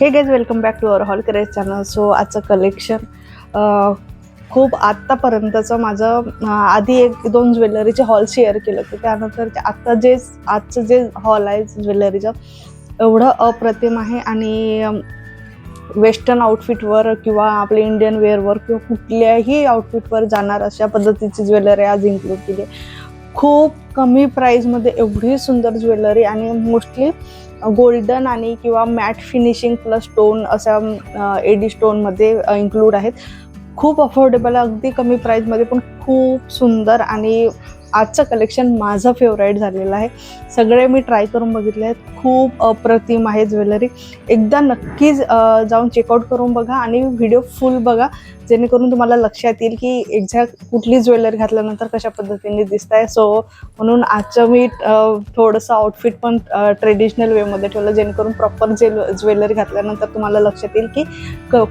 हे guys welcome back to our haul craze channel. So आजचं collection खूप आत्तापर्यंतचं माझं आधी एक दोन ज्वेलरीचे हॉल शेअर केलं होतं. त्यानंतर आजचं जे हॉल आहे ज्वेलरीचं एवढं अप्रतिम आहे आणि वेस्टर्न आउटफिटवर किंवा आपले इंडियन वेअरवर किंवा कुठल्याही आउटफिटवर जाणार अशा पद्धतीची ज्वेलरी आज इन्क्लूड केली आहे. खूप कमी प्राईजमध्ये एवढी सुंदर ज्वेलरी आणि मोस्टली गोल्डन आणि किंवा मॅट फिनिशिंग प्लस स्टोन अशा एडी स्टोनमध्ये इन्क्लूड आहेत. खूप अफोर्डेबल, अगदी कमी प्राईजमध्ये पण खूप सुंदर आणि आजचं कलेक्शन माझं फेवराईट झालेलं आहे. सगळे मी ट्राय करून बघितले आहेत. खूप अप्रतिम आहे ज्वेलरी. एकदा नक्कीच जाऊन चेकआउट करून बघा आणि व्हिडिओ फुल बघा, जेणेकरून तुम्हाला लक्षात येईल की एक्झॅक्ट कुठली ज्वेलरी घातल्यानंतर कशा पद्धतीने दिसत आहे. सो म्हणून आजचं मी थोडंसं आउटफिट पण ट्रेडिशनल वेमध्ये ठेवलं, जेणेकरून प्रॉपर ज्वेलरी घातल्यानंतर तुम्हाला लक्षात येईल की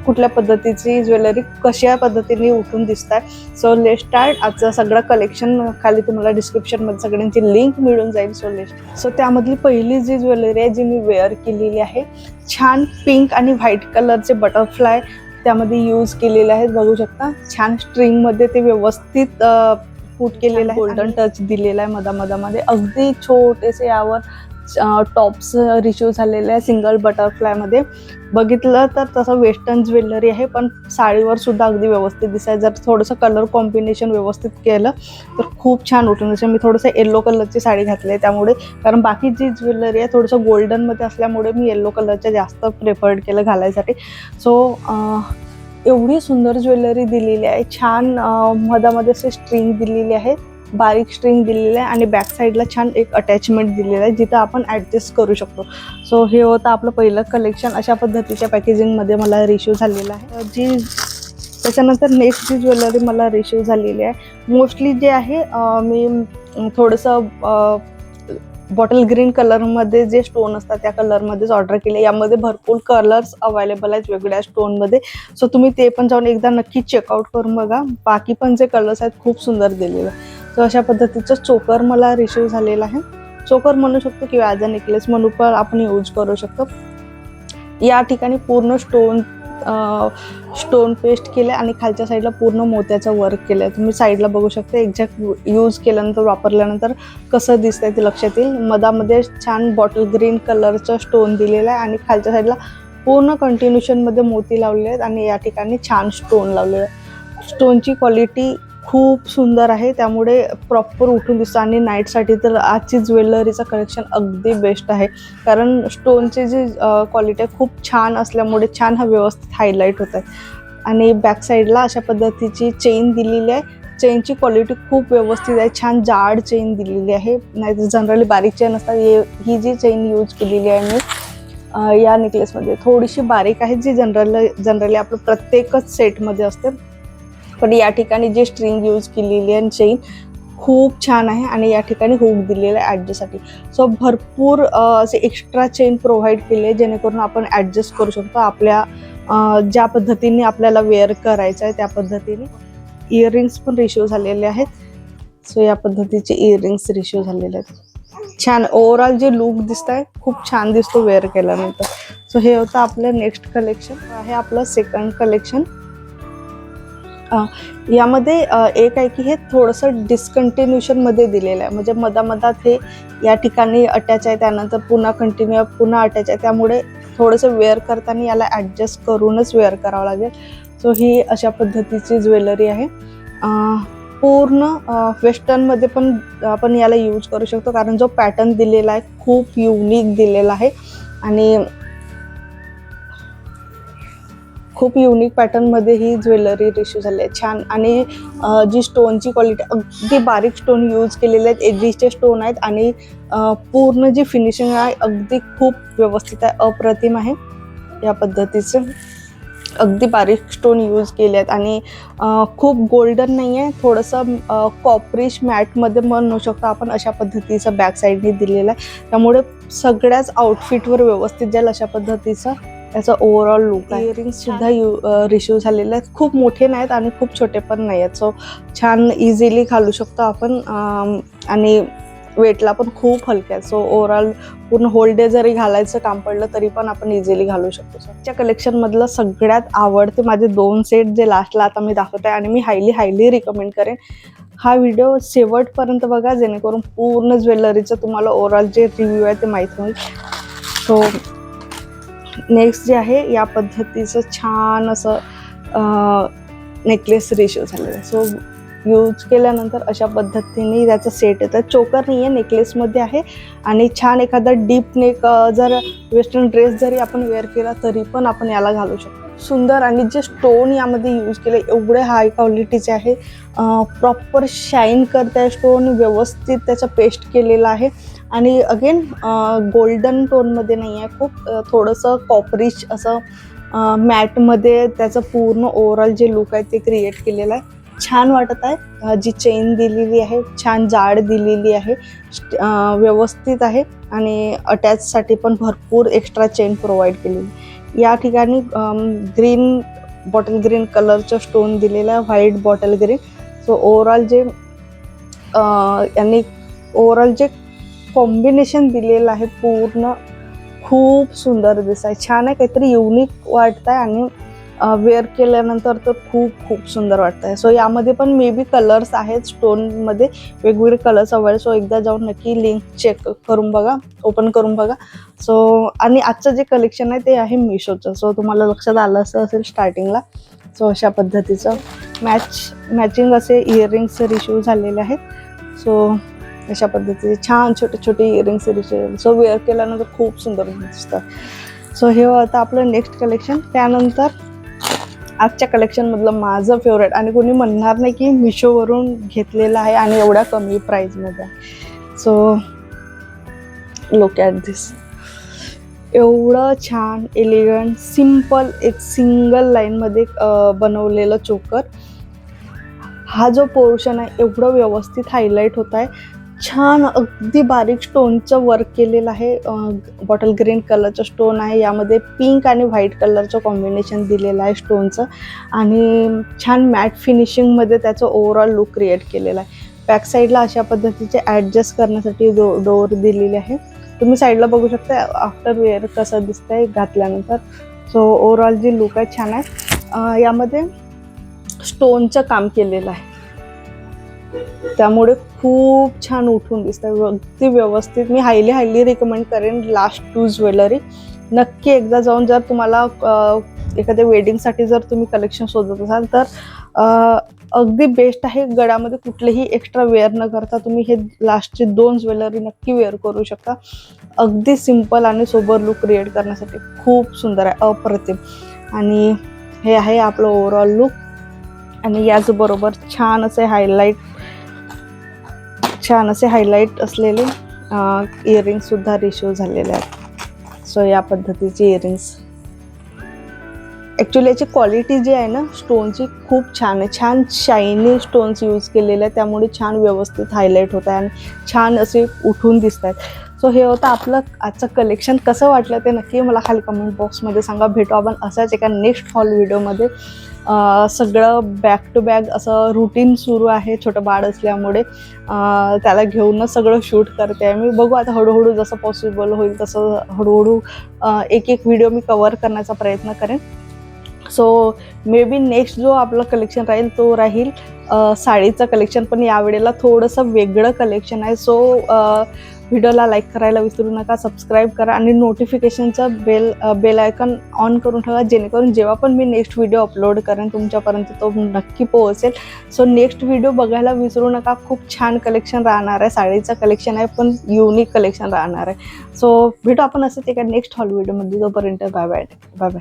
कुठल्या पद्धतीची ज्वेलरी कशा पद्धतीने उठून दिसत आहे. So let start. आजचं सगळं कलेक्शन खाली तुम्हाला डिस्क्रिप्शनमध्ये सगळ्यांची लिंक मिळून जाईल. सो त्यामधली पहिली जी ज्वेलरी आहे जी मी वेअर केलेली आहे, छान पिंक आणि व्हाईट कलरचे बटरफ्लाय त्यामध्ये यूज केलेले आहेत. बघू शकता छान स्ट्रिंगमध्ये ते व्यवस्थित पुट केलेलं आहे. गोल्डन टच दिलेला आहे मधामध्ये. अगदी छोटेसे यावर टॉप्स रिशू झालेले आहे सिंगल बटरफ्लायमध्ये. बघितलं तर तसं वेस्टर्न ज्वेलरी आहे, पण साडीवर सुद्धा अगदी व्यवस्थित दिसाय. जर थोडंसं कलर कॉम्बिनेशन व्यवस्थित केलं तर खूप छान उठून दिसेल. मी थोडंसं येलो कलरची साडी घातली आहे त्यामुळे, कारण बाकी जी ज्वेलरी आहे थोडंसं गोल्डनमध्ये असल्यामुळे मी येलो कलरच्या जास्त प्रेफर्ड केलं घालायसाठी. सो एवढी सुंदर ज्वेलरी दिलेली आहे. छान मधामध्ये असे स्ट्रिंग दिलेली आहे, बारीक स्ट्रिंग दिलेली आहे आणि बॅक साईडला छान एक अटॅचमेंट दिलेलं आहे जिथं आपण ॲडजस्ट करू शकतो. सो हे होतं आपलं पहिलं कलेक्शन. अशा पद्धतीच्या पॅकेजिंगमध्ये मला रिसीव झालेलं आहे. त्याच्यानंतर नेक्स्ट जी ज्वेलरी मला रिसीव झालेली आहे, मोस्टली जे आहे मी थोडंसं बॉटल ग्रीन कलरमध्ये जे स्टोन असतात त्या कलरमध्येच ऑर्डर केले. यामध्ये भरपूर कलर्स अवेलेबल आहेत वेगवेगळ्या स्टोनमध्ये. सो तुम्ही ते पण जाऊन एकदा नक्की चेकआउट करून बघा. बाकी पण जे कलर्स आहेत खूप सुंदर दिलेले. सो अशा पद्धतीचं चोकर मला रिसीव झालेलं आहे. चोकर म्हणू शकतो किंवा ॲज अ नेकलेस म्हणून पण आपण यूज करू शकतो. या ठिकाणी पूर्ण स्टोन पेस्ट केलं आणि खालच्या साईडला पूर्ण मोत्याचं वर्क केलं आहे. तुम्ही साईडला बघू शकता एक्झॅक्ट यूज केल्यानंतर वापरल्यानंतर कसं दिसतंय ते लक्षात येईल. मधामध्ये छान बॉटल ग्रीन कलरचं स्टोन दिलेलं आहे आणि खालच्या साईडला पूर्ण कंटिन्युशनमध्ये मोती लावलेले आहेत आणि या ठिकाणी छान स्टोन लावलेलं आहे. स्टोनची क्वालिटी खूप सुंदर आहे, त्यामुळे प्रॉपर उठून दिसतं. आणि नाईटसाठी तर आजची ज्वेलरीचं कलेक्शन अगदी बेस्ट आहे, कारण स्टोनची जी क्वालिटी आहे खूप छान असल्यामुळे छान हा व्यवस्थित हायलाईट होत आहे. आणि बॅक साईडला अशा पद्धतीची चेन दिलेली आहे. चेनची क्वालिटी खूप व्यवस्थित आहे, छान जाड चेन दिलेली आहे. नाहीतर जनरली बारीक चेन असतात. ही जी चेन यूज केलेली आहे मी या नेकलेसमध्ये थोडीशी बारीक आहे, जी जनरली आपलं प्रत्येकच सेटमध्ये असते. पण या ठिकाणी जी स्ट्रिंग यूज केलेली आहे चेन खूप छान आहे आणि या ठिकाणी हुक दिलेला आहे ॲडजस्टसाठी. सो भरपूर असे एक्स्ट्रा चेन प्रोव्हाइड केले जेणेकरून आपण ॲडजस्ट करू शकतो आपल्या ज्या पद्धतीने आपल्याला वेअर करायचं आहे त्या पद्धतीने. इयरिंग्स पण रिसीव झालेले आहेत. सो या पद्धतीचे इयरिंग्स रिसीव झालेले आहेत. छान ओव्हरऑल जे लुक दिसत आहे खूप छान दिसतो वेअर केल्यानंतर. सो हे होतं आपलं नेक्स्ट कलेक्शन. आहे आपलं सेकंड कलेक्शन. यामध्ये एक आहे की हे थोडंसं डिस्कंटिन्युशनमध्ये दिलेलं आहे, म्हणजे मधात हे या ठिकाणी अटॅच आहे, त्यानंतर पुन्हा अटॅच आहे. त्यामुळे थोडंसं वेअर करताना याला ॲडजस्ट करूनच वेअर करावं लागेल. सो ही अशा पद्धतीची ज्वेलरी आहे. पूर्ण वेस्टर्नमध्ये पण आपण याला यूज करू शकतो, कारण जो पॅटर्न दिलेला आहे खूप युनिक दिलेला आहे आणि खूप युनिक पॅटर्नमध्ये ही ज्वेलरी रिसीव झाली आहे. छान. आणि जी स्टोनची क्वालिटी अगदी बारीक स्टोन यूज केलेले आहेत, एडीचे स्टोन आहेत आणि पूर्ण जी फिनिशिंग आहे अगदी खूप व्यवस्थित आहे, अप्रतिम आहे. या पद्धतीचे अगदी बारीक स्टोन यूज केले आहेत आणि खूप गोल्डन नाही आहे, थोडंसं कॉपरिश मॅटमध्ये म्हणू शकतो आपण. अशा पद्धतीचं बॅक साईडने दिलेलं आहे, त्यामुळे सगळ्याच आउटफिटवर व्यवस्थित जाईल अशा पद्धतीचं याचा ओव्हरऑल लुक आहे. इयरिंग्स सुद्धा रिसीव झालेले आहेत. खूप मोठे नाहीत आणि खूप छोटे पण नाही आहेत. सो छान इझिली घालू शकतो आपण आणि वेटला पण खूप हलक्या आहेत. सो ओव्हरऑल पूर्ण होल डे जरी घालायचं काम पडलं तरी पण आपण इझिली घालू शकतो. त्या कलेक्शनमधलं सगळ्यात आवडते माझे 2 सेट जे लास्टला आता मी दाखवते आणि मी हायली रिकमेंड करेन हा व्हिडिओ शेवटपर्यंत बघा, जेणेकरून पूर्ण ज्वेलरीचं तुम्हाला ओव्हरऑल जे रिव्ह्यू आहे ते माहीत होईल. सो नेक्स्ट जे आहे या पद्धतीचं छान असं नेकलेस रेशो झालेलं आहे. सो यूज केल्यानंतर अशा पद्धतीने त्याचा सेट येतं. चोकर नाही आहे, नेकलेसमध्ये आहे आणि छान एखादा डीप नेक जर वेस्टर्न ड्रेस जरी आपण वेअर केला तरी पण आपण याला घालू शकतो. सुंदर. आणि जे स्टोन यामध्ये यूज केले एवढे हाय क्वालिटीचे आहे, प्रॉपर शाईन करत आहे स्टोन, व्यवस्थित त्याचा पेस्ट केलेला आहे आणि अगेन गोल्डन टोनमध्ये नाही आहे, खूप थोडंसं कॉपरिश असं मॅटमध्ये त्याचं पूर्ण ओव्हरऑल जे लुक आहे ते क्रिएट केलेलं आहे. छान वाटत आहे. जी चेन दिलेली आहे छान जाड दिलेली आहे, व्यवस्थित आहे आणि अटॅचसाठी पण भरपूर एक्स्ट्रा चेन प्रोव्हाइड केलेली. या ठिकाणी ग्रीन बॉटल ग्रीन कलरचं स्टोन दिलेलं आहे, white bottle green. So overall जे कॉम्बिनेशन दिलेलं आहे पूर्ण खूप सुंदर दिसत आहे, छान आहे, काहीतरी युनिक वाटत आहे आणि वेअर केल्यानंतर तर खूप सुंदर वाटत आहे. सो यामध्ये पण मे बी कलर्स आहेत, स्टोनमध्ये वेगवेगळे कलर्स अवेलेबल. सो एकदा जाऊन नक्की लिंक चेक करून बघा, ओपन करून बघा. सो आणि आजचं जे कलेक्शन आहे ते आहे मिशोचं. सो तुम्हाला लक्षात आलं असं असेल स्टार्टिंगला. सो अशा पद्धतीचं मॅचिंग असे इयरिंग्स रिशू झालेले आहेत. सो अशा पद्धतीचे छान छोटे इयरिंग्स रिशू. सो वेअर केल्यानंतर खूप सुंदर दिसतं. सो हे होतं आपलं नेक्स्ट कलेक्शन. त्यानंतर आजच्या कलेक्शनमधलं माझं फेवरेट, आणि कोणी म्हणणार नाही की मिशोवरून घेतलेलं आहे आणि एवढ्या कमी प्राईजमध्ये आहे. सो लुक ॲट दिस. एवढं छान एलिगंट सिम्पल एक सिंगल लाईनमध्ये बनवलेलं चोकर. हा जो पोर्शन आहे एवढं व्यवस्थित हायलाईट होत आहे, छान अगदी बारीक स्टोनचं वर्क केलेलं आहे. बॉटल ग्रीन कलरचं स्टोन आहे, यामध्ये पिंक आणि व्हाईट कलरचं कॉम्बिनेशन दिलेलं आहे स्टोनचं आणि छान मॅट फिनिशिंगमध्ये त्याचं ओव्हरऑल लुक क्रिएट केलेलं आहे. बॅक साईडला अशा पद्धतीचे ॲडजस्ट करण्यासाठी डोअर दिलेले आहे. तुम्ही साईडला बघू शकता आफ्टर वेअर कसं दिसतंय घातल्यानंतर. सो ओव्हरऑल जी लुक आहे छान आहे. यामध्ये स्टोनचं काम केलेलं आहे त्यामुळे खूप छान उठून दिसतं, अगदी व्यवस्थित. मी हायली रिकमेंड करेन लास्ट टू ज्वेलरी. नक्की एकदा जाऊन, जर तुम्हाला एखाद्या वेडिंगसाठी जर तुम्ही कलेक्शन शोधत असाल तर अगदी बेस्ट आहे. गळ्यामध्ये कुठलेही एक्स्ट्रा वेअर न करता तुम्ही हे लास्टचे 2 ज्वेलरी नक्की वेअर करू शकता. अगदी सिम्पल आणि सोबर लुक क्रिएट करण्यासाठी खूप सुंदर आहे, अप्रतिम. आणि हे आहे आपलं ओव्हरऑल लुक. आणि याचबरोबर छान असे हायलाईट असलेले इयरिंग्ससुद्धा रिशो झालेले आहेत. सो या पद्धतीचे इयरिंग्स. ॲक्च्युली याची क्वालिटी जी आहे ना स्टोनची खूप छान आहे, छान शायनी स्टोन्स यूज केलेले आहेत, त्यामुळे छान व्यवस्थित हायलाईट होत आहे आणि छान असे उठून दिसत आहेत. सो हे होतं आपलं आजचं कलेक्शन. कसं वाटलं ते नक्की मला खाली कमेंट बॉक्समध्ये सांगा. भेटू आपण असाच एका नेक्स्ट हॉल व्हिडिओमध्ये. सगळं बॅक टू बॅक असं रुटीन सुरू आहे, छोटं बाळ असल्यामुळे त्याला घेऊनच सगळं शूट करते आहे मी. बघू आता हळूहळू जसं पॉसिबल होईल तसं हळूहळू एक व्हिडिओ मी कवर करण्याचा प्रयत्न करेन. सो मे बी नेक्स्ट जो आपलं कलेक्शन राहील तो राहील साडीचं कलेक्शन, पण यावेळेला थोडंसं वेगळं कलेक्शन आहे. सो व्हिडिओला लाईक करायला विसरू नका, सबस्क्राईब करा आणि नोटिफिकेशनचा बेल आयकॉन ऑन करून ठेवा, जेणेकरून जेव्हा पण मी नेक्स्ट व्हिडिओ अपलोड करेन तुमच्यापर्यंत तो नक्की पोहोचेल. सो नेक्स्ट व्हिडिओ बघायला विसरू नका. खूप छान कलेक्शन राहणार आहे, साडीचं कलेक्शन आहे पण युनिक कलेक्शन राहणार आहे. सो भेटू आपण असंच एका नेक्स्ट हॉल व्हिडिओमध्ये. तोपर्यंत बाय बाय.